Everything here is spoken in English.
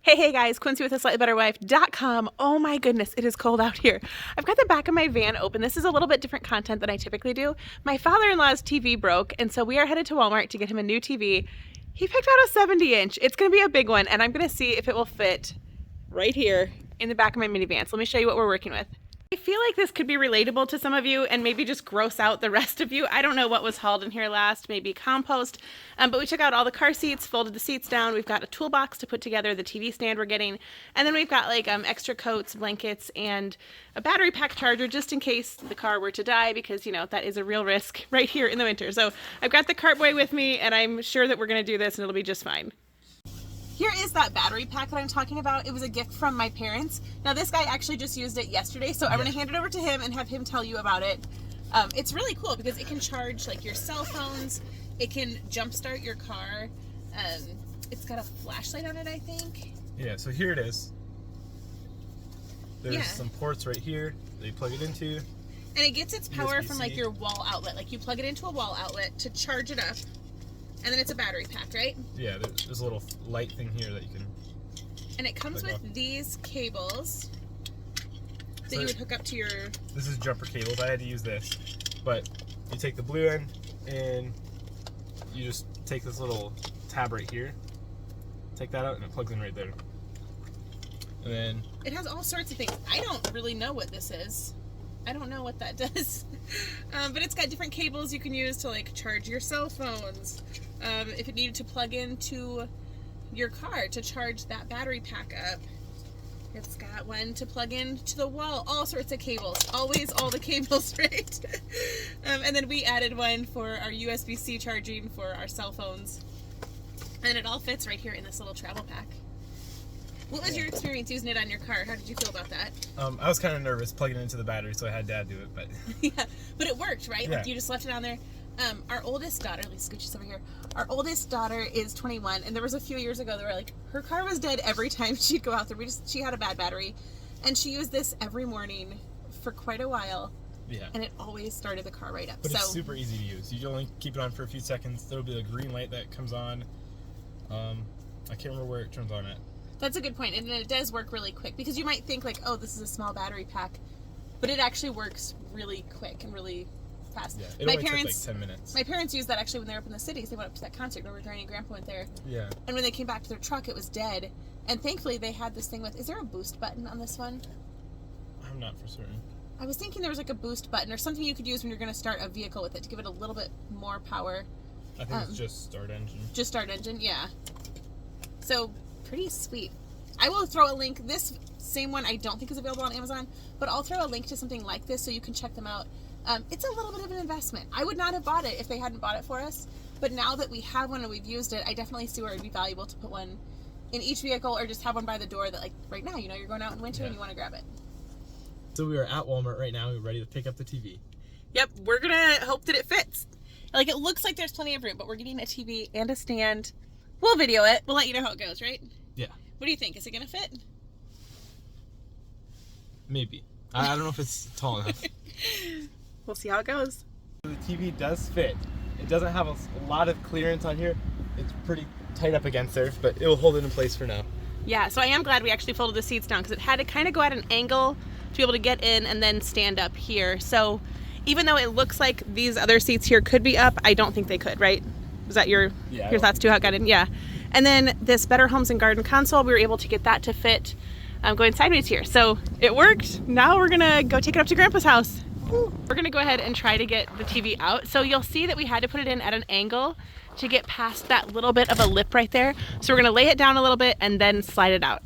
Hey guys, Quincy with a Oh my goodness, it is cold out here. I've got the back of my van open. This is a little bit different content than I typically do. My father-in-law's TV broke, and so we are headed to Walmart to get him a new TV. He picked out a 70-inch. It's gonna be a big one, and I'm gonna see if it will fit right here in the back of my minivan. So let me show you what we're working with. I feel like this could be relatable to some of you and maybe just gross out the rest of you. I don't know what was hauled in here last, maybe compost, but we took out all the car seats, folded the seats down. We've got a toolbox to put together the TV stand we're getting, and then we've got like extra coats, blankets, and a battery pack charger just in case the car were to die, because you know that is a real risk right here in the winter. So I've got the cartboy with me, and I'm sure that we're gonna do this and it'll be just fine. Here is that battery pack that I'm talking about. It was a gift from my parents. Now this guy actually just used it yesterday, so I'm gonna hand it over to him and have him tell you about it. It's really cool because it can charge like your cell phones, it can jumpstart your car. It's got a flashlight on it, I think. Yeah, so here it is. There's some ports right here that you plug it into. And it gets its power from like your wall outlet. Like you plug it into a wall outlet to charge it up. And then it's a battery pack, right? Yeah, there's a little light thing here that you can... And it comes with these cables that you would hook up to your... This is jumper cables. I had to use this. But you take the blue end and you just take this little tab right here, take that out, and it plugs in right there. And then... It has all sorts of things. I don't really know what this is. I don't know what that does. But it's got different cables you can use to like charge your cell phones. If it needed to plug into your car to charge that battery pack up. It's got one to plug into the wall. All sorts of cables. Always all the cables, right? And then we added one for our USB-C charging for our cell phones. And it all fits right here in this little travel pack. What was your experience using it on your car? How did you feel about that? I was kind of nervous plugging it into the battery, so I had Dad do it, but... Yeah, but it worked, right? Yeah. Like you just left it on there. Our oldest daughter, let me scooch this over here. Our oldest daughter is 21, and there was a few years ago that were like, her car was dead every time she'd go out there. She had a bad battery, and she used this every morning for quite a while. Yeah. And it always started the car right up. But it's super easy to use. You only keep it on for a few seconds. There'll be a green light that comes on. I can't remember where it turns on at. That's a good point, and it does work really quick, because you might think like, oh, this is a small battery pack, but it actually works really quick and really fast. Yeah, it only took like 10 minutes. My parents used that actually when they were up in the cities. They went up to that concert where Granny and Grandpa went there. Yeah. And when they came back to their truck, it was dead. And thankfully, they had this thing with, is there a boost button on this one? I'm not for certain. I was thinking there was like a boost button or something you could use when you're going to start a vehicle with it to give it a little bit more power. I think it's just start engine. Just start engine, yeah. So, pretty sweet. I will throw a link. This same one I don't think is available on Amazon, but I'll throw a link to something like this so you can check them out. It's a little bit of an investment. I would not have bought it if they hadn't bought it for us, but now that we have one and we've used it, I definitely see where it would be valuable to put one in each vehicle or just have one by the door that, like, right now, you know, you're going out in winter and you want to grab it. So we are at Walmart right now. We're ready to pick up the TV. Yep, we're going to hope that it fits. Like, it looks like there's plenty of room, but we're getting a TV and a stand. We'll video it. We'll let you know how it goes, right? Yeah. What do you think? Is it going to fit? Maybe. I don't know if it's tall enough. We'll see how it goes. The TV does fit. It doesn't have a lot of clearance on here. It's pretty tight up against there, but it will hold it in place for now. Yeah, so I am glad we actually folded the seats down because it had to kind of go at an angle to be able to get in and then stand up here. So even though it looks like these other seats here could be up, I don't think they could, right? Was that your thoughts too, how it got in? Yeah. And then this Better Homes and Garden console, we were able to get that to fit going sideways here. So it worked. Now we're gonna go take it up to Grandpa's house. Woo. We're gonna go ahead and try to get the TV out. So you'll see that we had to put it in at an angle to get past that little bit of a lip right there. So we're gonna lay it down a little bit and then slide it out.